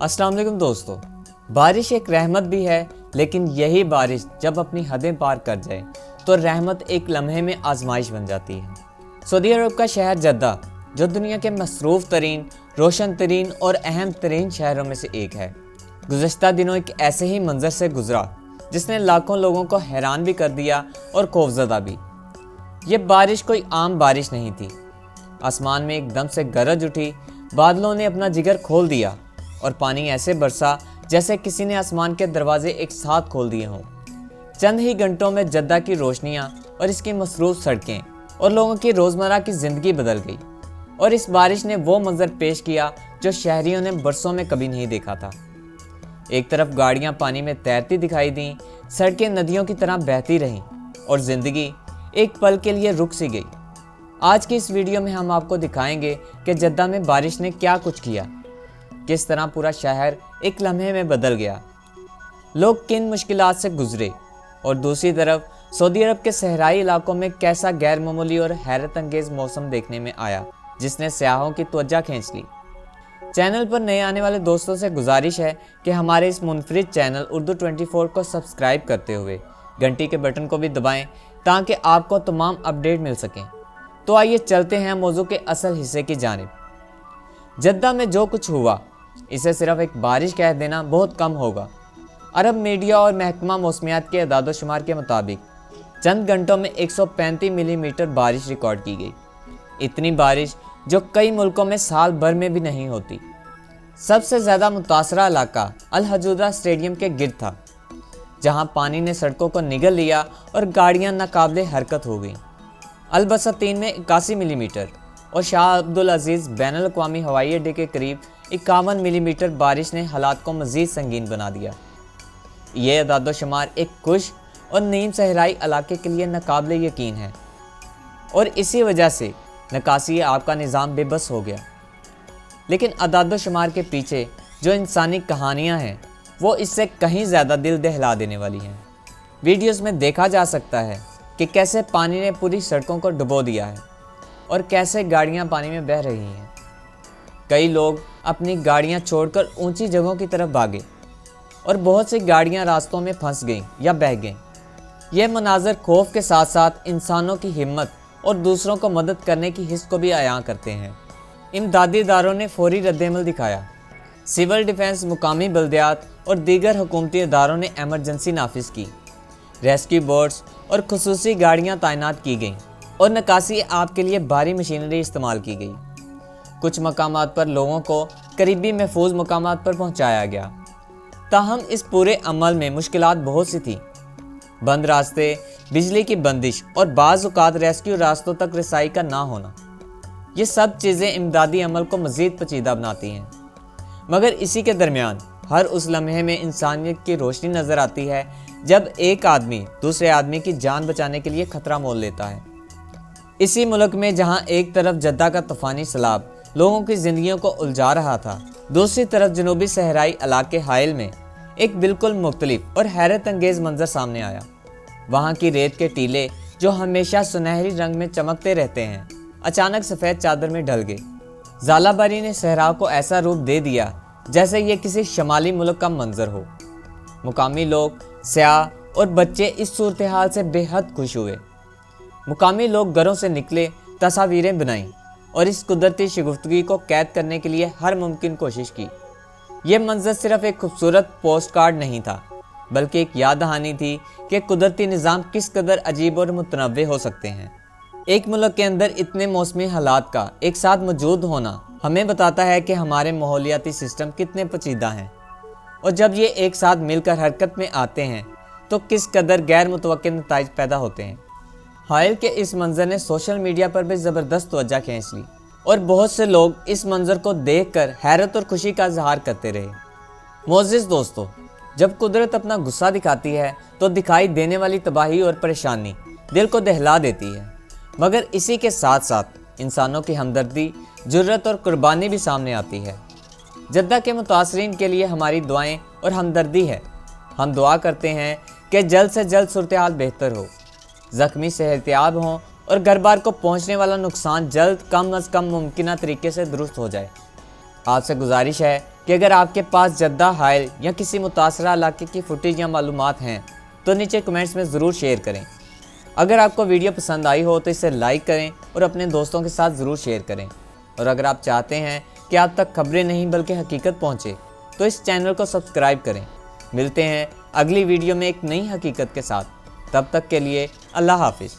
अस्सलाम वालेकुम दोस्तों। बारिश एक रहमत भी है, लेकिन यही बारिश जब अपनी हदें पार कर जाए तो रहमत एक लम्हे में आजमाइश बन जाती है। सऊदी अरब का शहर जद्दा, जो दुनिया के मसरूफ़ तरीन, रोशन तरीन और अहम तरीन शहरों में से एक है, गुज़श्ता दिनों एक ऐसे ही मंजर से गुजरा जिसने लाखों लोगों को हैरान भी कर दिया और खौफज़दा भी। ये बारिश कोई आम बारिश नहीं थी। आसमान में एकदम से गरज उठी, बादलों ने अपना जिगर खोल दिया और पानी ऐसे बरसा जैसे किसी ने आसमान के दरवाजे एक साथ खोल दिए हों। चंद ही घंटों में जद्दा की रोशनियां और इसकी मसरूफ़ सड़कें और लोगों की रोज़मर्रा की ज़िंदगी बदल गई, और इस बारिश ने वो मंजर पेश किया जो शहरियों ने बरसों में कभी नहीं देखा था। एक तरफ गाड़ियां पानी में तैरती दिखाई दीं, सड़कें नदियों की तरह बहती रहीं और ज़िंदगी एक पल के लिए रुक सी गई। आज की इस वीडियो में हम आपको दिखाएंगे कि जद्दा में बारिश ने क्या कुछ किया, किस तरह पूरा शहर एक लम्हे में बदल गया, लोग किन मुश्किलात से गुजरे, और दूसरी तरफ सऊदी अरब के सहराई इलाकों में कैसा गैर मामूली और हैरत अंगेज़ मौसम देखने में आया जिसने सयाहों की तवज्जो खींच ली। चैनल पर नए आने वाले दोस्तों से गुजारिश है कि हमारे इस मुनफरिद चैनल उर्दू 24 को सब्सक्राइब करते हुए घंटी के बटन को भी दबाएं ताकि आपको तमाम अपडेट मिल सकें। तो आइए चलते हैं मौजू के असल हिस्से की जानिब। जद्दा में जो कुछ हुआ इसे सिर्फ एक बारिश कह देना बहुत कम होगा। अरब मीडिया और महकमा मौसमियात के अदाद-ओ-शुमार के मुताबिक चंद घंटों में 135 मिलीमीटर बारिश रिकॉर्ड की गई। इतनी बारिश जो कई मुल्कों में साल भर में भी नहीं होती। सबसे ज़्यादा मुतासरा इलाका अल हजूरा स्टेडियम के गिर्द था, जहां पानी ने सड़कों को निगल लिया और गाड़ियां नाकाबिले हरकत हो गईं। अल बसतीन में 81 मिलीमीटर और शाह अब्दुल अजीज़ बैनुल अक़वामी हवाई अड्डे के करीब 51 मिलीमीटर बारिश ने हालात को मज़ीद संगीन बना दिया। ये अदाद-ओ-शुमार एक खुश और नीम सहराई इलाके के लिए नाकाबिले यकीन है, और इसी वजह से नकासी आपका निज़ाम बेबस हो गया। लेकिन अदाद-ओ-शुमार के पीछे जो इंसानी कहानियाँ हैं वो इससे कहीं ज़्यादा दिल दहला देने वाली हैं। वीडियोस में देखा जा सकता है कि कैसे पानी ने पूरी सड़कों को डुबो दिया है और कैसे गाड़ियाँ पानी में बह रही हैं। कई लोग अपनी गाड़ियाँ छोड़कर ऊंची जगहों की तरफ भागे और बहुत सी गाड़ियाँ रास्तों में फंस गईं या बह गईं। यह मनाजर खौफ के साथ साथ इंसानों की हिम्मत और दूसरों को मदद करने की हिस्स को भी अयां करते हैं। इमदादी इदारों ने फौरी रद्द-ए-अमल दिखाया। सिविल डिफेंस, मुकामी बल्दियात और दीगर हुकूमती इदारों ने एमरजेंसी नाफिज की। रेस्क्यू बोट्स और खुसूसी गाड़ियाँ तैनात की गईं और निकासी आप के लिए भारी मशीनरी इस्तेमाल की गई। कुछ मकामात पर लोगों को करीबी महफूज मकामात पर पहुँचाया गया। ताहम इस पूरे अमल में मुश्किलात बहुत सी थी। बंद रास्ते, बिजली की बंदिश और बाज़ औक़ात रेस्क्यू रास्तों तक रसाई का ना होना, ये सब चीज़ें इमदादी अमल को मज़ीद पेचीदा बनाती हैं। मगर इसी के दरमियान हर उस लम्हे में इंसानियत की रोशनी नज़र आती है जब एक आदमी दूसरे आदमी की जान बचाने के लिए ख़तरा मोल लेता है। इसी मुल्क में जहाँ एक तरफ जद्दा का तूफ़ानी सैलाब लोगों की ज़िंदगियों को उलझा रहा था, दूसरी तरफ जनूबी सहराई इलाके हाइल में एक बिल्कुल मुख्तलिफ और हैरत अंगेज़ मंजर सामने आया। वहाँ की रेत के टीले जो हमेशा सुनहरी रंग में चमकते रहते हैं, अचानक सफ़ेद चादर में ढल गए। ज़ालाबारी ने सहरा को ऐसा रूप दे दिया जैसे ये किसी शमाली मुल्क का मंजर हो। मुकामी लोग, सयाह और बच्चे इस सूरत हाल से बेहद खुश हुए। मुकामी लोग घरों से निकले, तस्वीरें बनाईं और इस कुदरती शगुफ्तगी को कैद करने के लिए हर मुमकिन कोशिश की। यह मंजर सिर्फ एक खूबसूरत पोस्ट कार्ड नहीं था, बल्कि एक याद दहानी थी कि कुदरती निज़ाम किस कदर अजीब और मुतनव्वे हो सकते हैं। एक मुल्क के अंदर इतने मौसमी हालात का एक साथ मौजूद होना हमें बताता है कि हमारे माहौलियाती सिस्टम कितने पेचीदा हैं, और जब ये एक साथ मिलकर हरकत में आते हैं तो किस कदर गैर मुतवक्किल नताइज पैदा होते हैं। हाइल के इस मंजर ने सोशल मीडिया पर भी ज़बरदस्त तवज्जो खींच ली, और बहुत से लोग इस मंजर को देखकर हैरत और खुशी का इजहार करते रहे। मोअज़्ज़िज़ दोस्तों, जब कुदरत अपना गुस्सा दिखाती है तो दिखाई देने वाली तबाही और परेशानी दिल को दहला देती है, मगर इसी के साथ साथ इंसानों की हमदर्दी, जुर्रत और कुर्बानी भी सामने आती है। जद्दा के मुतासरीन के लिए हमारी दुआएं और हमदर्दी है। हम दुआ करते हैं कि जल्द से जल्द सूरत हाल बेहतर हो, ज़ख्मी सेहतयाब हों और घर बार को पहुंचने वाला नुकसान जल्द कम अज़ कम मुमकिन तरीके से दुरुस्त हो जाए। आपसे गुजारिश है कि کہ اگر آپ کے پاس جدہ حائل یا کسی متاثرہ علاقے کی فوٹیج یا معلومات ہیں تو نیچے کمنٹس میں ضرور شیئر کریں۔ اگر آپ کو ویڈیو پسند آئی ہو تو اسے لائک کریں اور اپنے دوستوں کے ساتھ ضرور شیئر کریں، اور اگر آپ چاہتے ہیں کہ آپ تک خبریں نہیں بلکہ حقیقت پہنچے تو اس چینل کو سبسکرائب کریں۔ ملتے ہیں اگلی ویڈیو میں ایک نئی حقیقت کے ساتھ، تب تک کے لیے اللہ حافظ۔